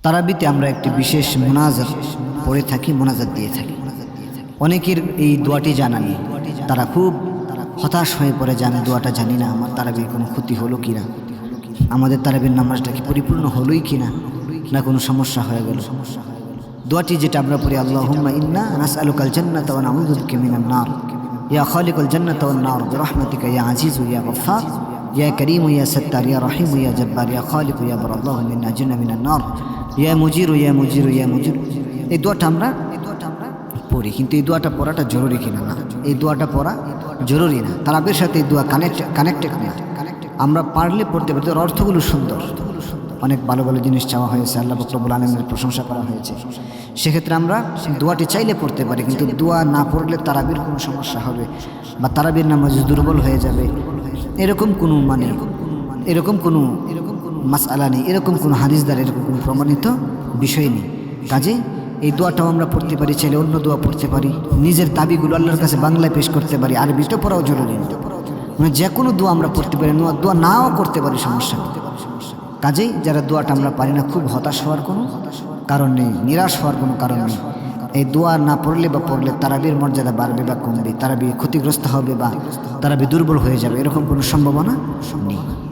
তারাবিতে আমরা একটি বিশেষ মোনাজাত পড়ে থাকি, মোনাজাত দিয়ে থাকি। অনেকের এই দোয়াটি জানা নেই, তারা খুব হতাশ হয়ে পড়ে, জানে দোয়াটা জানি না, আমার তারাবির কোনো ক্ষতি হলো কিনা, আমাদের তারাবির নামাজটা কি পরিপূর্ণ হলোই কিনা, না কোনো সমস্যা হয়ে গেল। দোয়াটি যেটা আমরা পড়ি, আল্লাহুম্মা ইন্না নাসআলুকাল জান্নাতা ওয়া নাউযু বিকা মিনান নার, ইয়া খালিকাল জান্নাতা ওয়ান নার বিরহমাতিকা ইয়া আজিজু ইয়া গফফার ইয়া করিম ইয়া সত্তার ইয়া রহিম ইয়া জব্বার ইয়া খালিক ইয়া বার, আল্লাহুম্মা আজিরনা মিনান নার ইয়া মুজির ইয়া মুজির ইয়া মুজির। এই দোয়াটা আমরা পড়ি, কিন্তু এই দোয়াটা পড়াটা জরুরি কিনা? না, এই দোয়াটা পড়া জরুরি না। তারাবির সাথে এই দোয়া কানেক্টেড না। আমরা পারলে পড়তে পারি, ওর অর্থগুলো সুন্দর, অনেক ভালো ভালো জিনিস চাওয়া হয়েছে, আল্লাহ পাক রব্বুল আলামিনের প্রশংসা করা হয়েছে। সেক্ষেত্রে আমরা দোয়াটি চাইলে পড়তে পারি, কিন্তু দোয়া না পড়লে তারাবির কোনো সমস্যা হবে বা তারাবির নামাজ দুর্বল হয়ে যাবে, এরকম কোনো এরকম কোনো মাসআলা নেই, এরকম কোনো হাদিস দ্বারা এরকম কোনো প্রমাণিত বিষয় নেই। কাজে এই দোয়াটাও আমরা পড়তে পারি, চাইলে অন্য দোয়া পড়তে পারি, নিজের দাবিগুলো আল্লাহর কাছে বাংলায় পেশ করতে পারি, আরবিতে পড়াও জরুরি না। মানে যে কোনো দোয়া আমরা পড়তে পারি, দোয়া নাও করতে পারি, সমস্যা নেই। কাজেই যারা দোয়াটা আমরা পারি না, খুব হতাশ হওয়ার কোনো কারণ নেই, নিরাশ হওয়ার কোনো কারণ নেই। এই দোয়া না পড়লে বা পড়লে তারাবির মর্যাদা বাড়বে বা কমবে, তারাবি ক্ষতিগ্রস্ত হবে বা তারাবি দুর্বল হয়ে যাবে, এরকম কোনো সম্ভাবনা নেই।